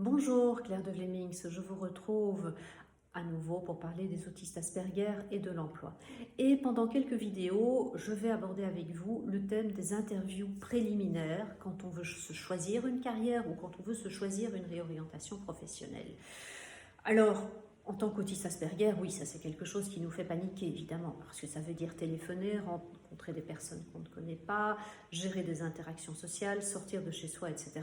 Bonjour Claire de Vlemings, je vous retrouve à nouveau pour parler des autistes Asperger et de l'emploi. Et pendant quelques vidéos, je vais aborder avec vous le thème des interviews préliminaires quand on veut se choisir une carrière ou quand on veut se choisir une réorientation professionnelle. Alors, en tant qu'autiste Asperger, oui, ça c'est quelque chose qui nous fait paniquer, évidemment, parce que ça veut dire téléphoner, rencontrer des personnes qu'on ne connaît pas, gérer des interactions sociales, sortir de chez soi, etc.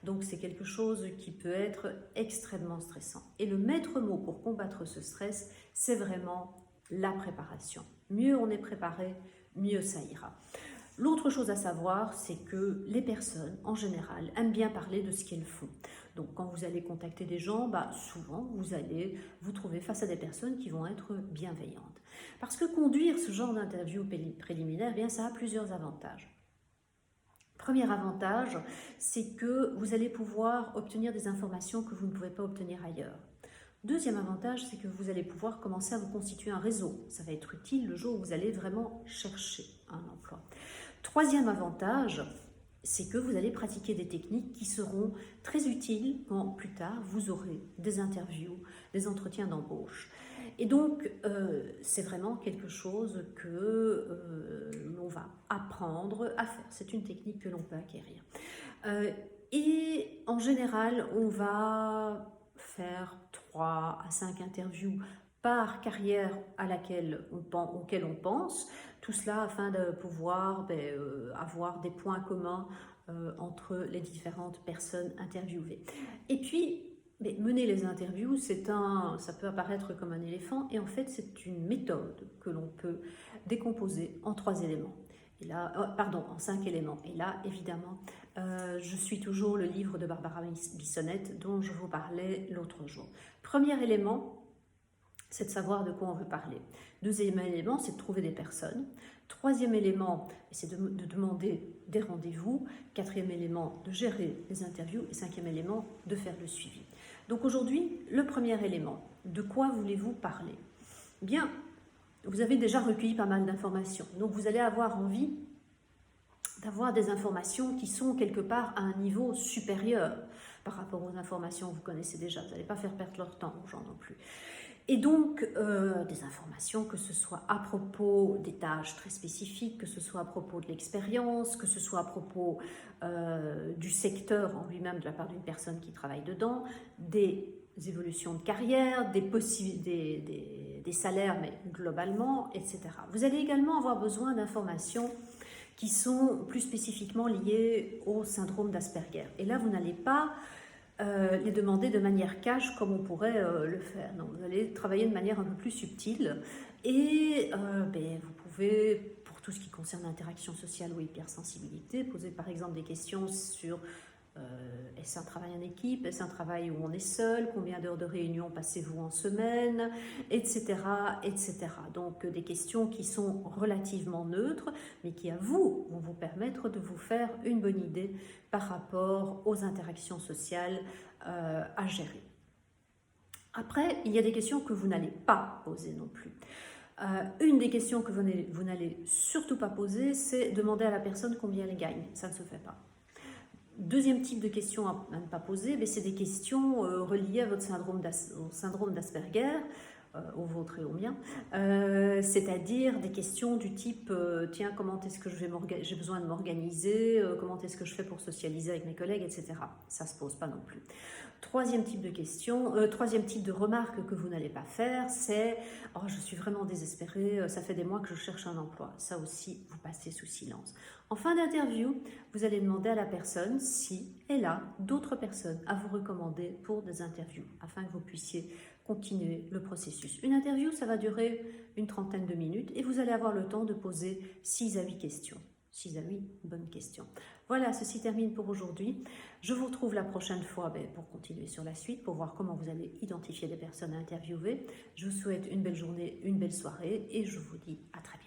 Donc c'est quelque chose qui peut être extrêmement stressant. Et le maître mot pour combattre ce stress, c'est vraiment la préparation. Mieux on est préparé, mieux ça ira. L'autre chose à savoir, c'est que les personnes, en général, aiment bien parler de ce qu'elles font. Donc, quand vous allez contacter des gens, souvent, vous allez vous trouver face à des personnes qui vont être bienveillantes. Parce que conduire ce genre d'interview préliminaire, bien, ça a plusieurs avantages. Premier avantage, c'est que vous allez pouvoir obtenir des informations que vous ne pouvez pas obtenir ailleurs. Deuxième avantage, c'est que vous allez pouvoir commencer à vous constituer un réseau. Ça va être utile le jour où vous allez vraiment chercher un emploi. Troisième avantage, c'est que vous allez pratiquer des techniques qui seront très utiles quand plus tard vous aurez des interviews, des entretiens d'embauche. Et donc, c'est vraiment quelque chose que l'on va apprendre à faire. C'est une technique que l'on peut acquérir. Et en général, on va faire 3 à 5 interviews par carrière auquel on pense, tout cela afin de pouvoir avoir des points communs entre les différentes personnes interviewées. Et puis, mener les interviews, ça peut apparaître comme un éléphant, et en fait c'est une méthode que l'on peut décomposer en 3 éléments. Et là, en 5 éléments. Et là, évidemment, je suis toujours le livre de Barbara Bissonnette dont je vous parlais l'autre jour. Premier élément, c'est de savoir de quoi on veut parler. Deuxième élément, c'est de trouver des personnes. Troisième élément, c'est de demander des rendez-vous. Quatrième élément, de gérer les interviews. Et cinquième élément, de faire le suivi. Donc aujourd'hui, le premier élément, de quoi voulez-vous parler? Bien, vous avez déjà recueilli pas mal d'informations. Donc vous allez avoir envie d'avoir des informations qui sont quelque part à un niveau supérieur par rapport aux informations que vous connaissez déjà. Vous n'allez pas faire perdre leur temps aux gens non plus. Et donc, des informations, que ce soit à propos des tâches très spécifiques, que ce soit à propos de l'expérience, que ce soit à propos du secteur en lui-même de la part d'une personne qui travaille dedans, des évolutions de carrière, des salaires, mais globalement, etc. Vous allez également avoir besoin d'informations qui sont plus spécifiquement liées au syndrome d'Asperger. Et là, vous n'allez pas les demander de manière cash comme on pourrait le faire. Non, vous allez travailler de manière un peu plus subtile et vous pouvez, pour tout ce qui concerne l'interaction sociale ou hypersensibilité, poser par exemple des questions sur est-ce un travail en équipe, est-ce un travail où on est seul, combien d'heures de réunion passez-vous en semaine, etc., etc. Donc des questions qui sont relativement neutres, mais qui à vous vont vous permettre de vous faire une bonne idée par rapport aux interactions sociales à gérer. Après, il y a des questions que vous n'allez pas poser non plus. Une des questions que vous n'allez surtout pas poser, c'est demander à la personne combien elle gagne. Ça ne se fait pas. Deuxième type de questions à ne pas poser, c'est des questions reliées à votre syndrome d'Asperger, au vôtre et au mien, c'est-à-dire des questions du type tiens, comment est-ce que j'ai besoin de m'organiser, comment est-ce que je fais pour socialiser avec mes collègues, etc. Ça ne se pose pas non plus. Troisième type de question, troisième type de remarque que vous n'allez pas faire, c'est oh, je suis vraiment désespérée, ça fait des mois que je cherche un emploi. Ça aussi, vous passez sous silence. En fin d'interview, vous allez demander à la personne si elle a d'autres personnes à vous recommander pour des interviews, afin que vous puissiez continuer le processus. Une interview, ça va durer une trentaine de minutes et vous allez avoir le temps de poser 6 à 8 questions. 6 à 8 bonnes questions. Voilà, ceci termine pour aujourd'hui. Je vous retrouve la prochaine fois pour continuer sur la suite, pour voir comment vous allez identifier des personnes à interviewer. Je vous souhaite une belle journée, une belle soirée et je vous dis à très bientôt.